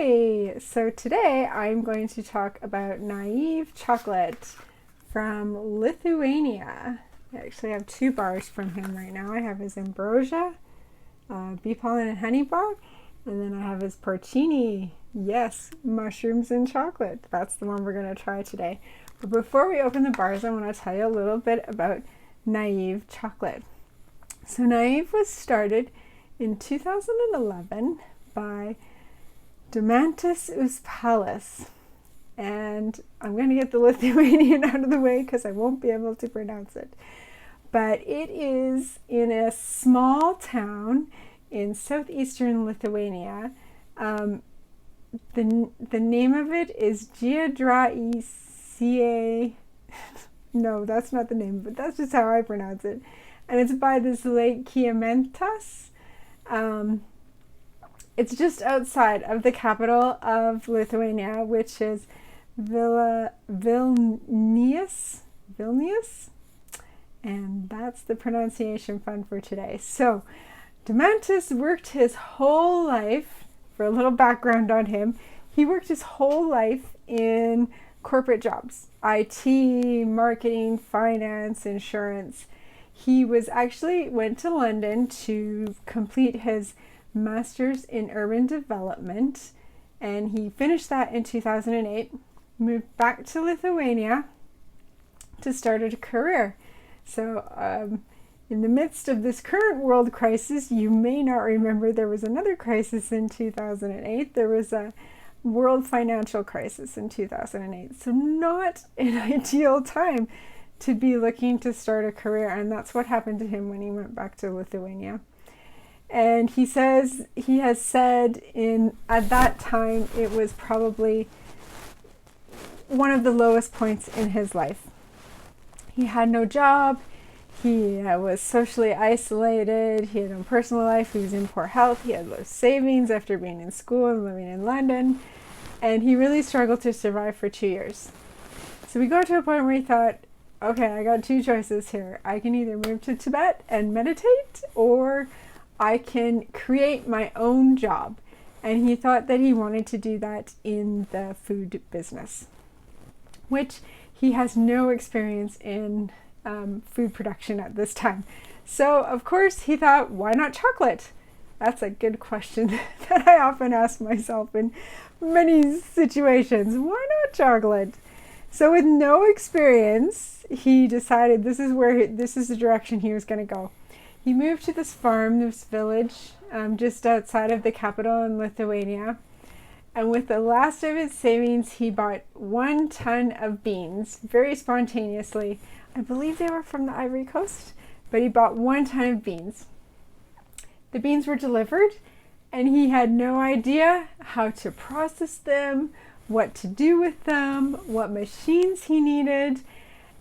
Hey, so today I'm going to talk about naive chocolate from Lithuania. I actually have two bars from him right now. I have his ambrosia, bee pollen and honey bar, and then I have his porcini. Yes, mushrooms and chocolate. That's the one we're going to try today. But before we open the bars, I want to tell you a little bit about naive chocolate. So naive was started in 2011 by Domantas Uzpalis, and I'm going to get the Lithuanian out of the way because I won't be able to pronounce it. But it is in a small town in southeastern Lithuania. The name of it is Giedra. No, that's not the name, but that's just how I pronounce it. And it's by this lake Domantas. It's just outside of the capital of Lithuania, which is Vilnius, and that's the pronunciation fun for today. So, Domantas worked his whole life, for a little background on him, he worked his whole life in corporate jobs, IT, marketing, finance, insurance. He went to London to complete his master's in urban development, and he finished that in 2008, moved back to Lithuania to start a career. So in the midst of this current world crisis, you may not remember there was another crisis in 2008. There was a world financial crisis in 2008. So not an ideal time to be looking to start a career, and that's what happened to him when he went back to Lithuania. And he has said at that time it was probably one of the lowest points in his life. He had no job, he was socially isolated, he had no personal life, he was in poor health, he had low savings after being in school and living in London, and he really struggled to survive for 2 years. So we got to a point where he thought, okay, I got two choices here. I can either move to Tibet and meditate, or I can create my own job. And he thought that he wanted to do that in the food business, which he has no experience in food production at this time. So, of course, he thought, why not chocolate? That's a good question that I often ask myself in many situations. Why not chocolate? So with no experience, he decided this is the direction he was going to go. He moved to this farm, this village, just outside of the capital in Lithuania. And with the last of his savings, he bought 1 ton of beans, very spontaneously. I believe they were from the Ivory Coast, but he bought 1 ton of beans. The beans were delivered, and he had no idea how to process them, what to do with them, what machines he needed.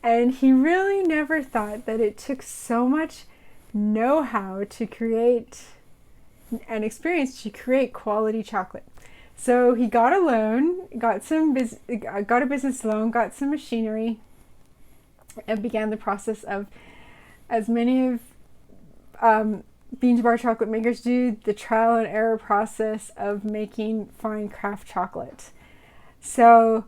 And he really never thought that it took so much know-how to create an experience to create quality chocolate. So he got a loan, got a business loan, got some machinery, and began the process of, as many of bean to bar chocolate makers do, the trial and error process of making fine craft chocolate. So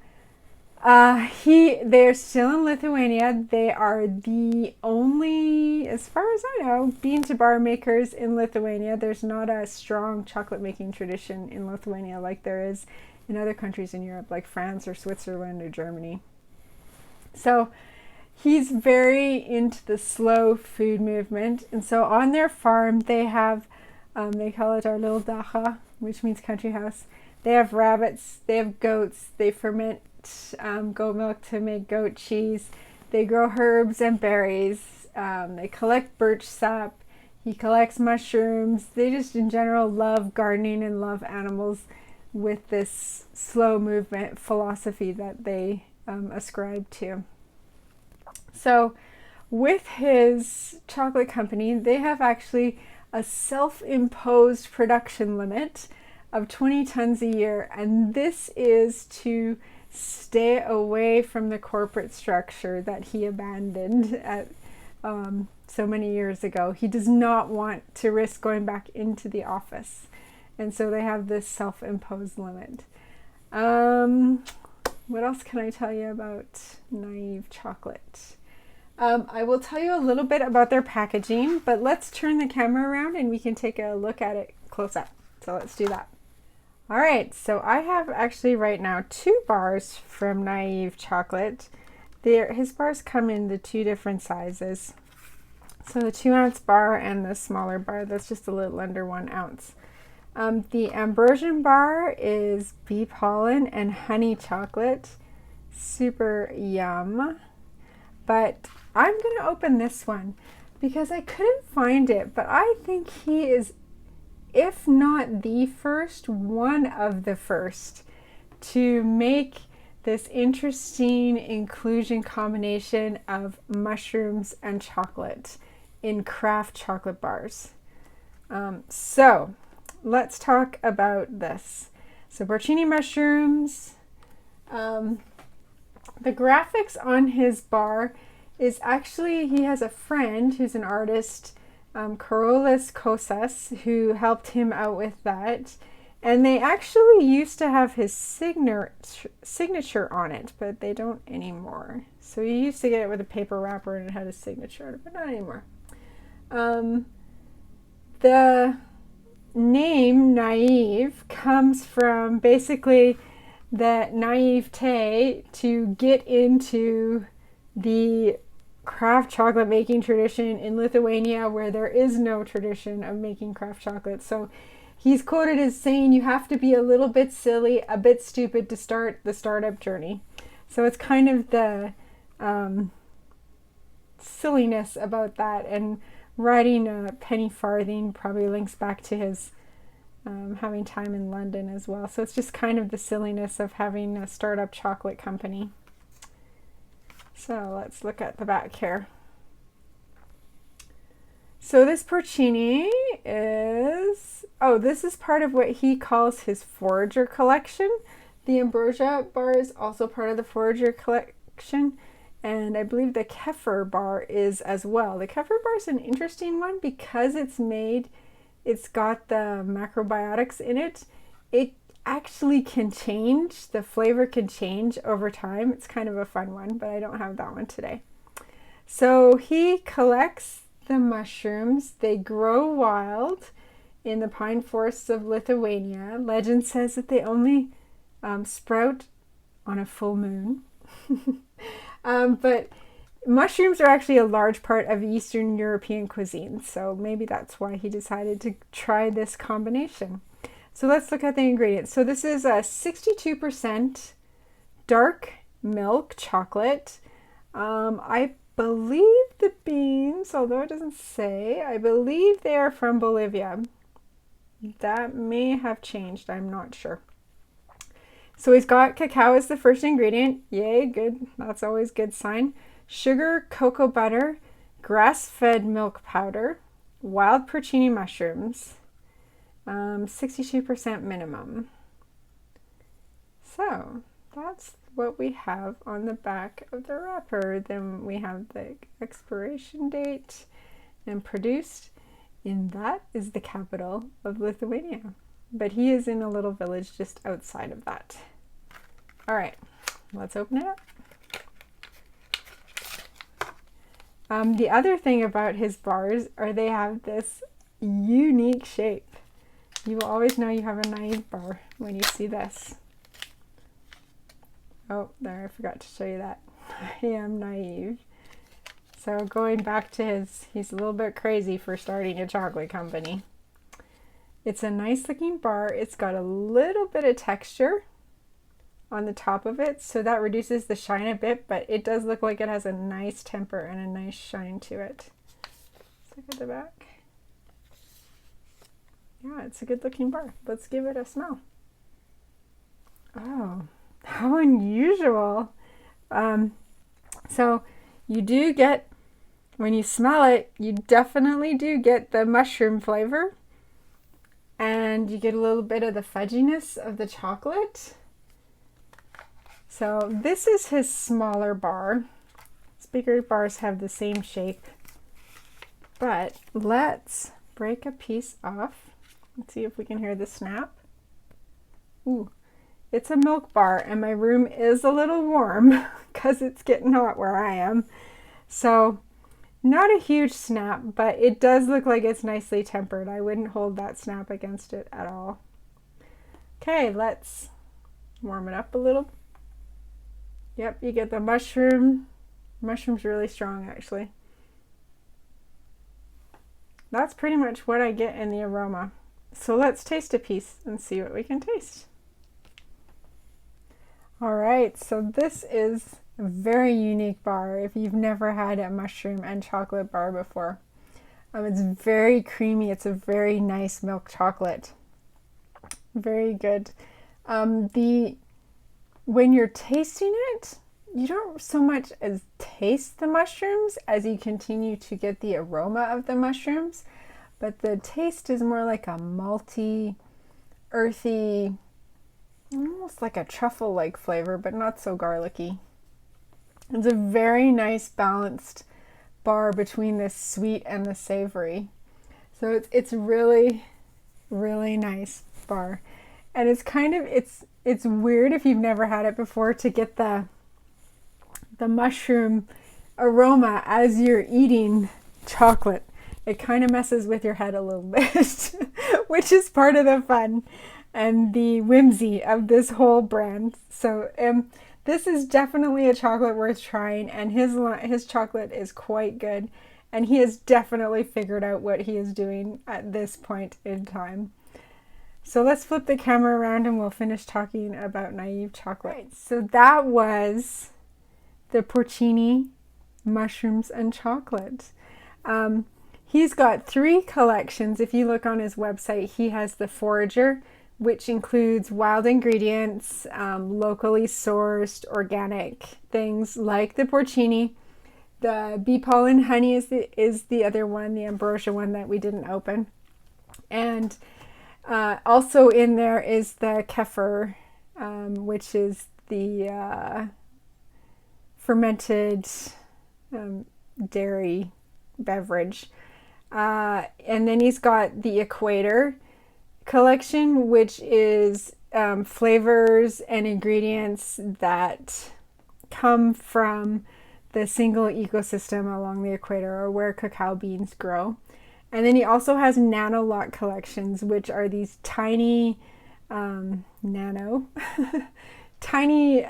they're still in Lithuania. They are the only, as far as I know, bean to bar makers in Lithuania. There's not a strong chocolate making tradition in Lithuania like there is in other countries in Europe, like France or Switzerland or Germany. So he's very into the slow food movement. And so on their farm, they have, they call it our little dacha, which means country house. They have rabbits, they have goats, they ferment goat milk to make goat cheese. They grow herbs and berries. They collect birch sap. He collects mushrooms. They just in general love gardening and love animals with this slow movement philosophy that they ascribe to. So with his chocolate company, they have actually a self-imposed production limit of 20 tons a year, and this is to stay away from the corporate structure that he abandoned at so many years ago. He does not want to risk going back into the office And so they have this self-imposed limit. What else can I tell you about Naive Chocolate? I will tell you a little bit about their packaging, but let's turn the camera around and we can take a look at it close up. So let's do that. All right, so I have actually right now 2 bars from Naive Chocolate. His bars come in the 2 different sizes. So the 2-ounce bar and the smaller bar, that's just a little under 1 ounce. The Ambrosion bar is bee pollen and honey chocolate. Super yum. But I'm going to open this one because I couldn't find it, but I think he is, if not the first, one of the first to make this interesting inclusion combination of mushrooms and chocolate in craft chocolate bars. So let's talk about this. So Porcini mushrooms, the graphics on his bar is actually, he has a friend who's an artist, Carolus Kosas, who helped him out with that. And they actually used to have his signature on it, but they don't anymore. So you used to get it with a paper wrapper and it had a signature on it, but not anymore. The name Naive comes from basically the naivete to get into the craft chocolate making tradition in Lithuania, where there is no tradition of making craft chocolate. So he's quoted as saying you have to be a little bit silly, a bit stupid to start the startup journey. So it's kind of the silliness about that, and writing a penny farthing probably links back to his having time in London as well. So it's just kind of the silliness of having a startup chocolate company. So let's look at the back here. So this Porcini is, this is part of what he calls his Forager collection. The Ambrosia bar is also part of the Forager collection. And I believe the Kefir bar is as well. The Kefir bar is an interesting one because it's got the macrobiotics in it. It actually can change, the flavor can change over time. It's kind of a fun one, but I don't have that one today. So he collects the mushrooms. They grow wild in the pine forests of Lithuania. Legend says that they only sprout on a full moon. But mushrooms are actually a large part of Eastern European cuisine, so maybe that's why he decided to try this combination. So let's look at the ingredients. So this is a 62% dark milk chocolate. I believe the beans, although it doesn't say, I believe they are from Bolivia. That may have changed, I'm not sure. So he's got cacao as the first ingredient. Yay, good. That's always a good sign. Sugar, cocoa butter, grass-fed milk powder, wild porcini mushrooms, 62% minimum. So that's what we have on the back of the wrapper. Then we have the expiration date and produced in, that is the capital of Lithuania. But he is in a little village just outside of that. All right, let's open it up. The other thing about his bars are they have this unique shape. You will always know you have a Naive bar when you see this. Oh, there, I forgot to show you that. I am Naive. So going back to he's a little bit crazy for starting a chocolate company. It's a nice looking bar. It's got a little bit of texture on the top of it, so that reduces the shine a bit, but it does look like it has a nice temper and a nice shine to it. Let's look at the back. Yeah, it's a good looking bar. Let's give it a smell. Oh, how unusual. So you do get, when you smell it, you definitely do get the mushroom flavor, and you get a little bit of the fudginess of the chocolate. So this is his smaller bar. His bigger bars have the same shape, but let's break a piece off Let's see if we can hear the snap. Ooh, it's a milk bar, and my room is a little warm because it's getting hot where I am. So not a huge snap, but it does look like it's nicely tempered. I wouldn't hold that snap against it at all. Okay, let's warm it up a little. Yep, you get the mushroom. Mushroom's really strong, actually. That's pretty much what I get in the aroma. So let's taste a piece and see what we can taste. All right, so this is a very unique bar if you've never had a mushroom and chocolate bar before. It's very creamy. It's a very nice milk chocolate. Very good. When you're tasting it, you don't so much as taste the mushrooms as you continue to get the aroma of the mushrooms, but the taste is more like a malty, earthy, almost like a truffle-like flavor, but not so garlicky. It's a very nice balanced bar between the sweet and the savory. So it's really, really nice bar. And it's kind of, it's weird if you've never had it before to get the mushroom aroma as you're eating chocolate. It kind of messes with your head a little bit, which is part of the fun and the whimsy of this whole brand. So this is definitely a chocolate worth trying, and his chocolate is quite good, and he has definitely figured out what he is doing at this point in time. So let's flip the camera around and we'll finish talking about Naive Chocolate. Right, so that was the Porcini mushrooms and chocolate. He's got 3 collections. If you look on his website, he has the Forager, which includes wild ingredients, locally sourced organic things like the Porcini. The bee pollen honey is the other one, the ambrosia one that we didn't open. And also in there is the kefir, which is the fermented dairy beverage. And then he's got the Equator collection, which is flavors and ingredients that come from the single ecosystem along the equator, or where cacao beans grow. And then he also has nano lot collections, which are these tiny tiny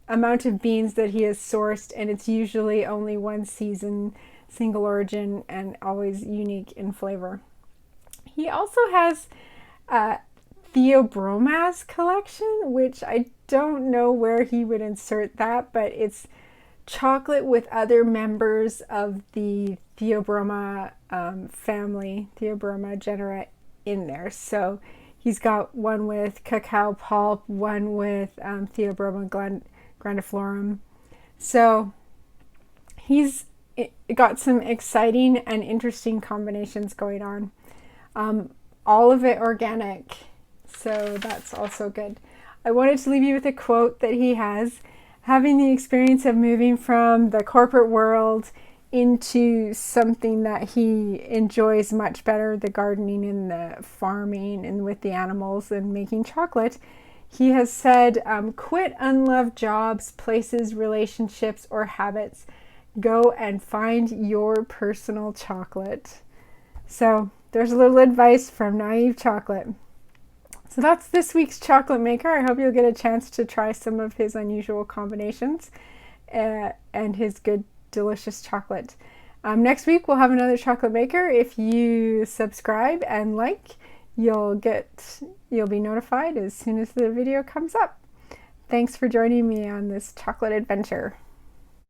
amount of beans that he has sourced, and it's usually only one season, single origin, and always unique in flavor. He also has Theobrom's collection, which I don't know where he would insert that, but it's chocolate with other members of the Theobroma family, Theobroma genera, in there. So he's got one with cacao pulp, one with Theobroma grandiflorum. So he's got some exciting and interesting combinations going on. All of it organic, so that's also good. I wanted to leave you with a quote that he has. Having the experience of moving from the corporate world into something that he enjoys much better, the gardening and the farming and with the animals and making chocolate, he has said, quit unloved jobs, places, relationships, or habits. Go and find your personal chocolate. So there's a little advice from Naive Chocolate. So that's this week's chocolate maker. I hope you'll get a chance to try some of his unusual combinations and his good, delicious chocolate. Next week we'll have another chocolate maker. If you subscribe and like, you'll be notified as soon as the video comes up. Thanks for joining me on this chocolate adventure.